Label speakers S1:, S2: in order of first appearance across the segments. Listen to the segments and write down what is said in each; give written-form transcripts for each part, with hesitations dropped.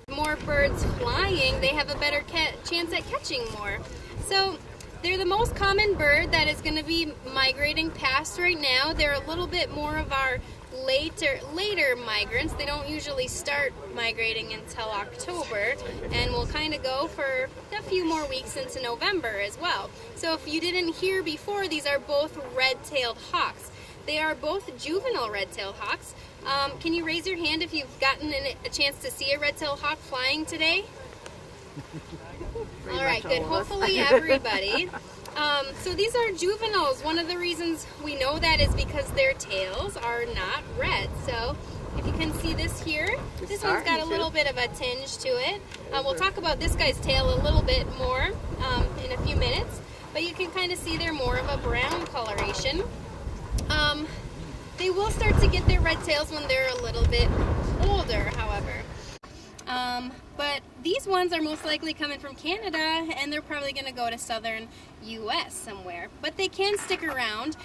S1: More birds flying, they have a better chance at catching more. So they're the most common bird that is going to be migrating past right now. They're a little bit more of our later migrants. They don't usually start migrating until October, and will kind of go for a few more weeks into November as well. So if you didn't hear before, these are both red-tailed hawks. They are both juvenile red-tailed hawks. Can you raise your hand if you've gotten a chance to see a red-tailed hawk flying today? All right, good. Hopefully everybody. So these are juveniles. One of the reasons we know that is because their tails are not red. So if you can see this here, this one's got a little bit of a tinge to it. We'll talk about this guy's tail a little bit more in a few minutes, but you can kind of see they're more of a brown coloration. They will start to get their red tails when they're a little bit older, however. But these ones are most likely coming from Canada, and they're probably going to go to southern U.S. somewhere. But they can stick around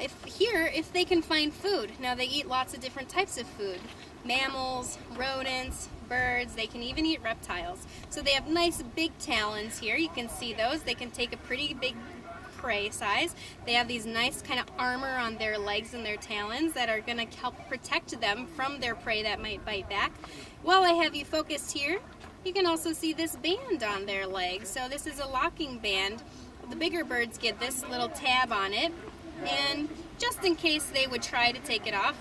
S1: if they can find food. Now, they eat lots of different types of food. Mammals, rodents, birds, they can even eat reptiles. So they have nice big talons here. You can see those. They can take a pretty big prey size. They have these nice kind of armor on their legs and their talons that are going to help protect them from their prey that might bite back. While I have you focused here, you can also see this band on their legs. So this is a locking band. The bigger birds get this little tab on it, and just in case they would try to take it off,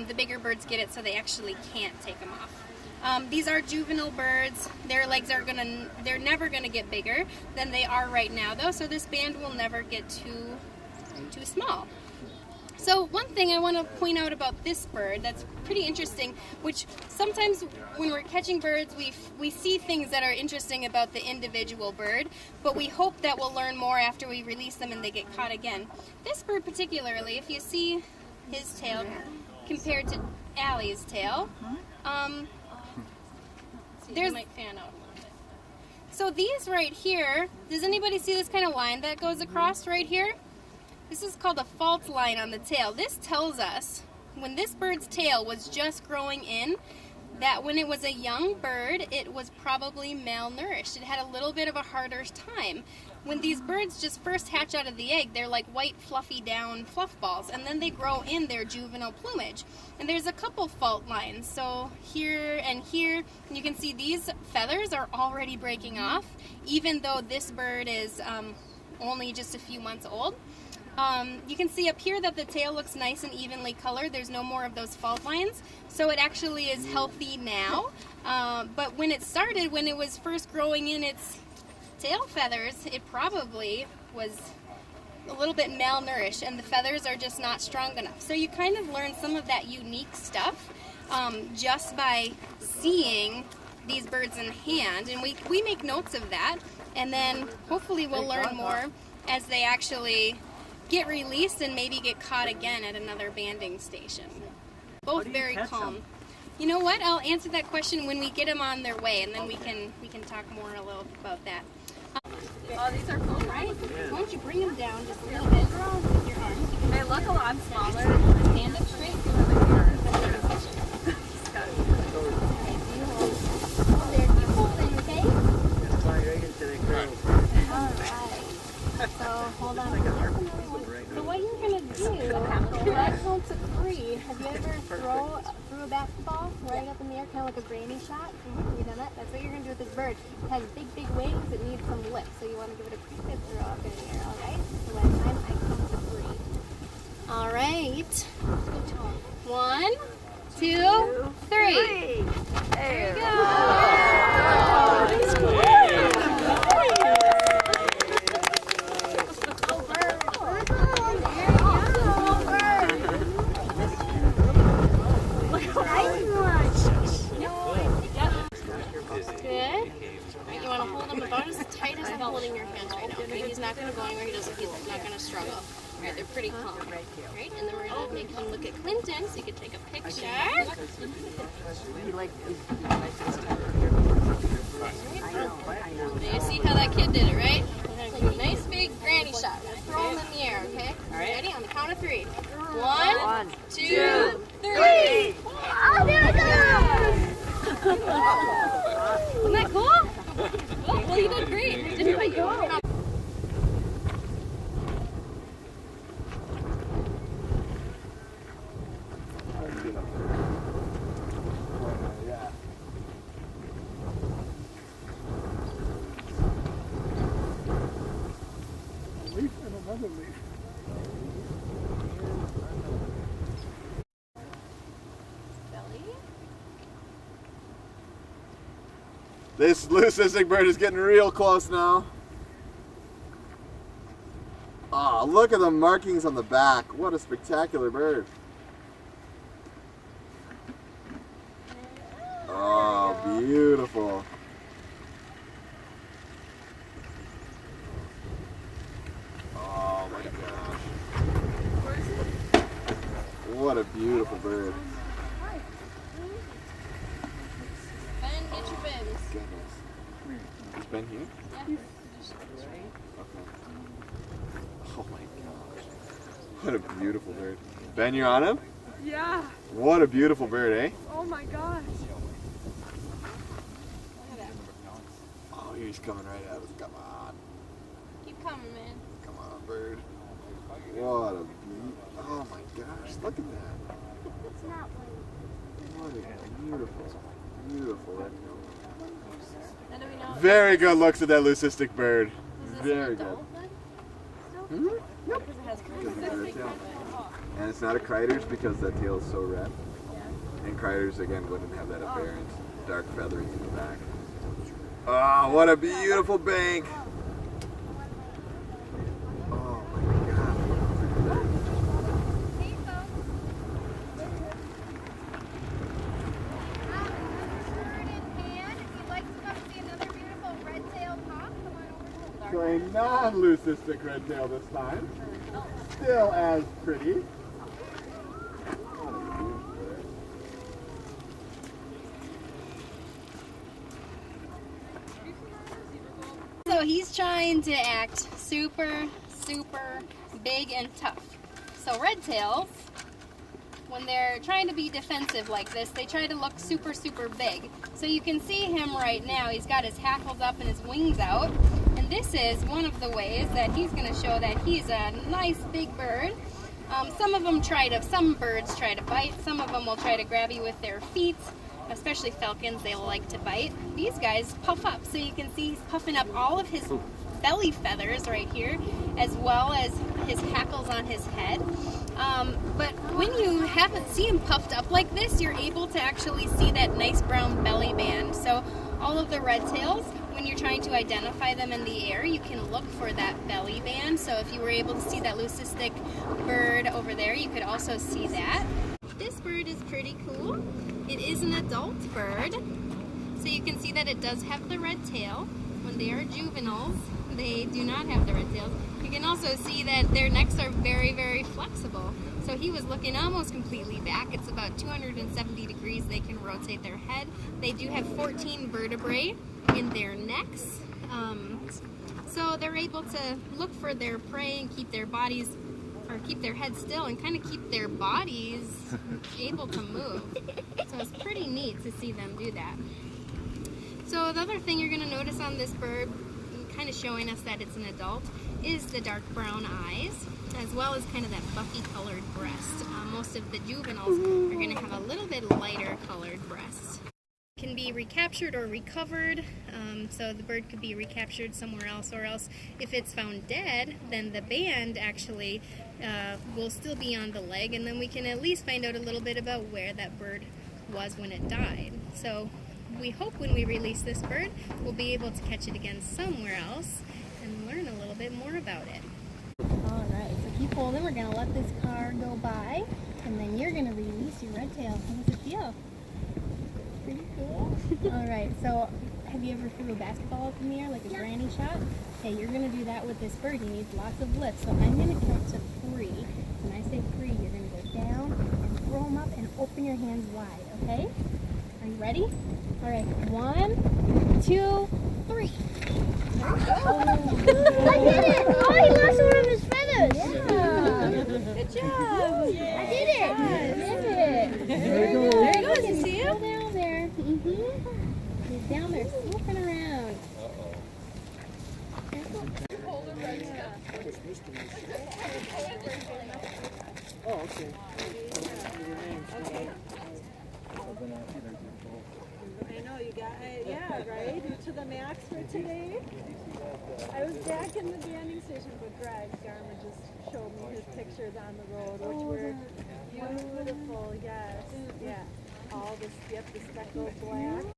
S1: the bigger birds get it so they actually can't take them off. These are juvenile birds. Their legs are they're never gonna get bigger than they are right now though, so this band will never get too small. So one thing I want to point out about this bird that's pretty interesting, which sometimes when we're catching birds, we see things that are interesting about the individual bird, but we hope that we'll learn more after we release them and they get caught again. This bird particularly, if you see his tail compared to Allie's tail, there's might fan out a little bit. So these right here, does anybody see this kind of line that goes across right here? This is called a fault line on the tail. This tells us when this bird's tail was just growing in, that when it was a young bird, it was probably malnourished. It had a little bit of a harder time. When these birds just first hatch out of the egg, they're like white fluffy down fluff balls, and then they grow in their juvenile plumage. And there's a couple fault lines, so here and here, and you can see these feathers are already breaking off, even though this bird is only just a few months old. You can see up here that the tail looks nice and evenly colored. There's no more of those fault lines, so it actually is healthy now. But when it started, when it was first growing in its tail feathers, it probably was a little bit malnourished, and the feathers are just not strong enough. So you kind of learn some of that unique stuff just by seeing these birds in hand, and we make notes of that, and then hopefully we'll learn more as they actually get released and maybe get caught again at another banding station. Both very calm. You know what? I'll answer that question when we get them on their way, and then we can talk more a little about that.
S2: Oh, these are cool, right?
S1: Why don't you bring them down just a little bit with your arms?
S2: They look a lot smaller. Stand up straight.
S1: So hold on. So what you're gonna do, when I count to 3, have you ever threw a basketball right up in the air, kind of like a granny shot? You done that? That's what you're gonna do with this bird. It has big wings. It needs some lift, so you want to give it a pretty good throw up in the air. All right. So by the time I count to 3. All right. 1, 2, 3. There you go. Holding your hands right now. Okay? He's not going to go anywhere. He's not going to struggle. All right, they're pretty calm. Right, and then we're going to make him look at Clinton so you can take a picture. You see how that kid did it, right? We're going to do a nice big granny shot. We're going to throw him in the air, okay? All right. Ready? On the count of 3. 1, 2, 3. Oh, there we go!
S2: Well, you did great. Just like go.
S3: Leaf and another leaf.
S4: This leucistic bird is getting real close now. Oh, look at the markings on the back. What a spectacular bird. Oh, beautiful. Oh my gosh. What a beautiful bird.
S1: Ben, get your bins.
S4: Goodness. Is Ben here?
S1: Yeah.
S4: Okay. Oh my gosh. What a beautiful bird. Ben, you on him?
S2: Yeah.
S4: What a beautiful bird, eh?
S2: Oh my gosh.
S1: Look at that.
S4: Oh, he's coming right at us. Come on.
S1: Keep coming, man.
S4: Come on, bird. What a oh my gosh, look at that. What a beautiful, beautiful red tail.
S1: Now do we know?
S4: Very good looks at that leucistic bird.
S1: Is this
S4: Very
S1: an
S4: good.
S1: adult then?
S4: Hmm? Yep.
S1: Because it has
S4: Because it's a red tail.
S1: Oh,
S4: And it's not a Kreider's because that tail is so red.
S1: yeah.
S4: And Kreider's again wouldn't have that apparent dark feathering in the back. Oh, what a beautiful bank. Oh my god. So a non-leucistic red tail this time. Still as pretty.
S1: So he's trying to act super, super big and tough. So red tails, when they're trying to be defensive like this, they try to look super, super big. So you can see him right now. He's got his hackles up and his wings out. And this is one of the ways that he's going to show that he's a nice big bird. Some birds try to bite. Some of them will try to grab you with their feet. Especially falcons, they like to bite. These guys puff up. So you can see he's puffing up all of his belly feathers right here, as well as his hackles on his head. But when you haven't seen him puffed up like this, you're able to actually see that nice brown belly band. So all of the red tails, when you're trying to identify them in the air, you can look for that belly band. So if you were able to see that leucistic bird over there, you could also see that. This bird is pretty cool. It is an adult bird. So you can see that it does have the red tail. When they are juveniles, they do not have the red tails. You can also see that their necks are very, very flexible. So he was looking almost completely back. It's about 270 degrees they can rotate their head. They do have 14 vertebrae in their necks. So they're able to look for their prey and keep their bodies, or keep their heads still and kind of keep their bodies able to move. So it's pretty neat to see them do that. So the other thing you're going to notice on this bird, kind of showing us that it's an adult, is the dark brown eyes, as well as kind of that buffy colored breast. Most of the juveniles are going to have a little bit lighter colored breasts. Can be recaptured or recovered, so the bird could be recaptured somewhere else, or else if it's found dead, then the band actually will still be on the leg, and then we can at least find out a little bit about where that bird was when it died. So we hope when we release this bird, we'll be able to catch it again somewhere else and learn a little bit more about it. Alright, so keep holding. We're going to let this car go by, and then you're going to release your red tail. How does it feel? Pretty cool. Alright, so have you ever threw a basketball up in the air, like a granny shot? Okay, you're going to do that with this bird. You need lots of lift. So I'm going to count to 3. When I say 3, you're going to go down and throw them up and open your hands wide, okay? Are you ready? Alright, 1, 2, 3. There you go.
S5: I did it! Oh, he lost one of his feathers.
S1: Yeah. Good job.
S5: I did it.
S1: I did it. There you go. There you go. You see him? Down there. He's down there swooping around.
S3: Oh, okay.
S6: I know you got yeah, right? You to the max for today. I was back in the banding station, but Greg Garmer just showed me his pictures on the road, which were beautiful. Yes, yeah. All this, yep, the speckled black.